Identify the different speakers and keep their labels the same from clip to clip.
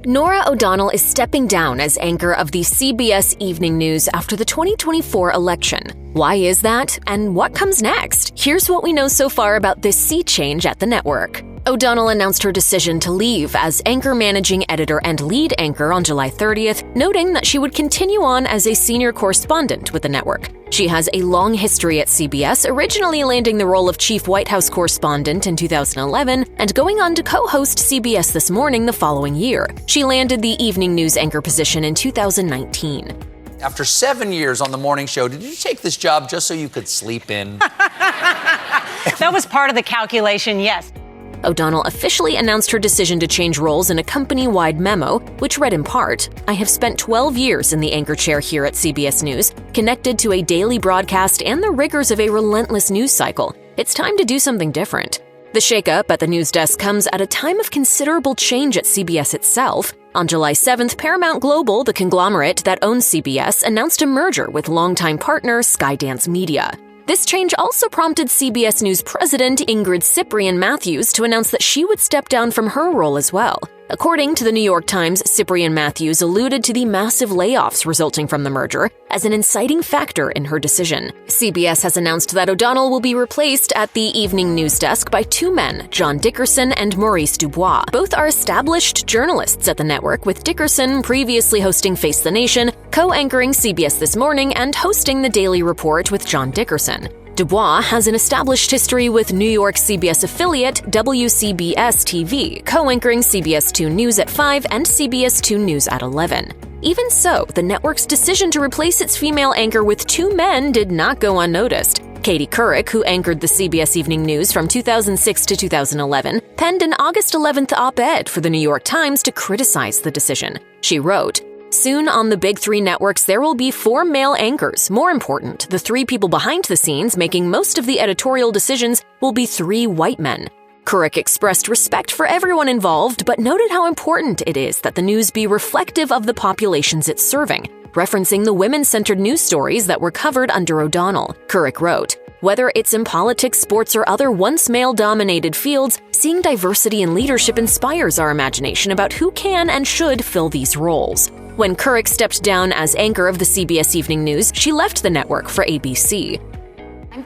Speaker 1: Norah O'Donnell is stepping down as anchor of the CBS Evening News after the 2024 election. Why is that, and what comes next? Here's what we know so far about this sea change at the network. O'Donnell announced her decision to leave as anchor managing editor and lead anchor on July 30th, noting that she would continue on as a senior correspondent with the network. She has a long history at CBS, originally landing the role of chief White House correspondent in 2011 and going on to co-host CBS This Morning the following year. She landed the evening news anchor position in 2019.
Speaker 2: After 7 years on the morning show, did you take this job just so you could sleep in?
Speaker 3: That was part of the calculation, yes.
Speaker 1: O'Donnell officially announced her decision to change roles in a company-wide memo, which read in part, "I have spent 12 years in the anchor chair here at CBS News, connected to a daily broadcast and the rigors of a relentless news cycle. It's time to do something different." The shakeup at the news desk comes at a time of considerable change at CBS itself. On July 7th, Paramount Global, the conglomerate that owns CBS, announced a merger with longtime partner Skydance Media. This change also prompted CBS News president Ingrid Cyprian-Matthews to announce that she would step down from her role as well. According to the New York Times, Cyprian-Matthews alluded to the massive layoffs resulting from the merger as an inciting factor in her decision. CBS has announced that O'Donnell will be replaced at the evening news desk by two men, John Dickerson and Maurice Dubois. Both are established journalists at the network, with Dickerson previously hosting Face the Nation, co-anchoring CBS This Morning, and hosting The Daily Report with John Dickerson. Dubois has an established history with New York CBS affiliate WCBS-TV, co-anchoring CBS 2 News at 5 and CBS 2 News at 11. Even so, the network's decision to replace its female anchor with two men did not go unnoticed. Katie Couric, who anchored the CBS Evening News from 2006 to 2011, penned an August 11th op-ed for the New York Times to criticize the decision. She wrote, "Soon on the big three networks, there will be 4 male anchors. More important, the 3 people behind the scenes making most of the editorial decisions will be 3 white men." Couric expressed respect for everyone involved, but noted how important it is that the news be reflective of the populations it's serving, referencing the women-centered news stories that were covered under O'Donnell. Couric wrote, "Whether it's in politics, sports, or other once male-dominated fields, seeing diversity in leadership inspires our imagination about who can and should fill these roles." When Couric stepped down as anchor of the CBS Evening News, she left the network for ABC.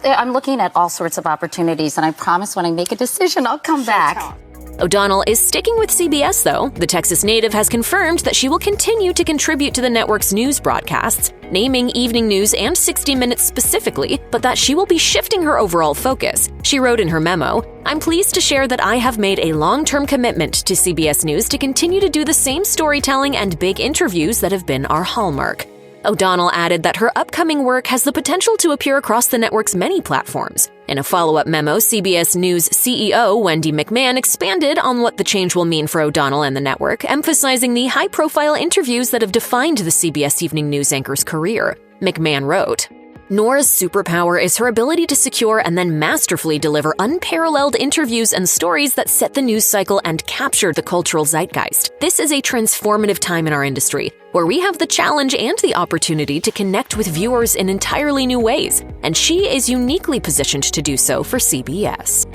Speaker 4: I'm looking at all sorts of opportunities, and I promise when I make a decision, I'll come back.
Speaker 1: O'Donnell is sticking with CBS, though. The Texas native has confirmed that she will continue to contribute to the network's news broadcasts, naming Evening News and 60 Minutes specifically, but that she will be shifting her overall focus. She wrote in her memo, "I'm pleased to share that I have made a long-term commitment to CBS News to continue to do the same storytelling and big interviews that have been our hallmark." O'Donnell added that her upcoming work has the potential to appear across the network's many platforms. In a follow-up memo, CBS News CEO Wendy McMahon expanded on what the change will mean for O'Donnell and the network, emphasizing the high-profile interviews that have defined the CBS Evening News anchor's career. McMahon wrote, "Norah's superpower is her ability to secure and then masterfully deliver unparalleled interviews and stories that set the news cycle and capture the cultural zeitgeist. This is a transformative time in our industry, where we have the challenge and the opportunity to connect with viewers in entirely new ways, and she is uniquely positioned to do so for CBS."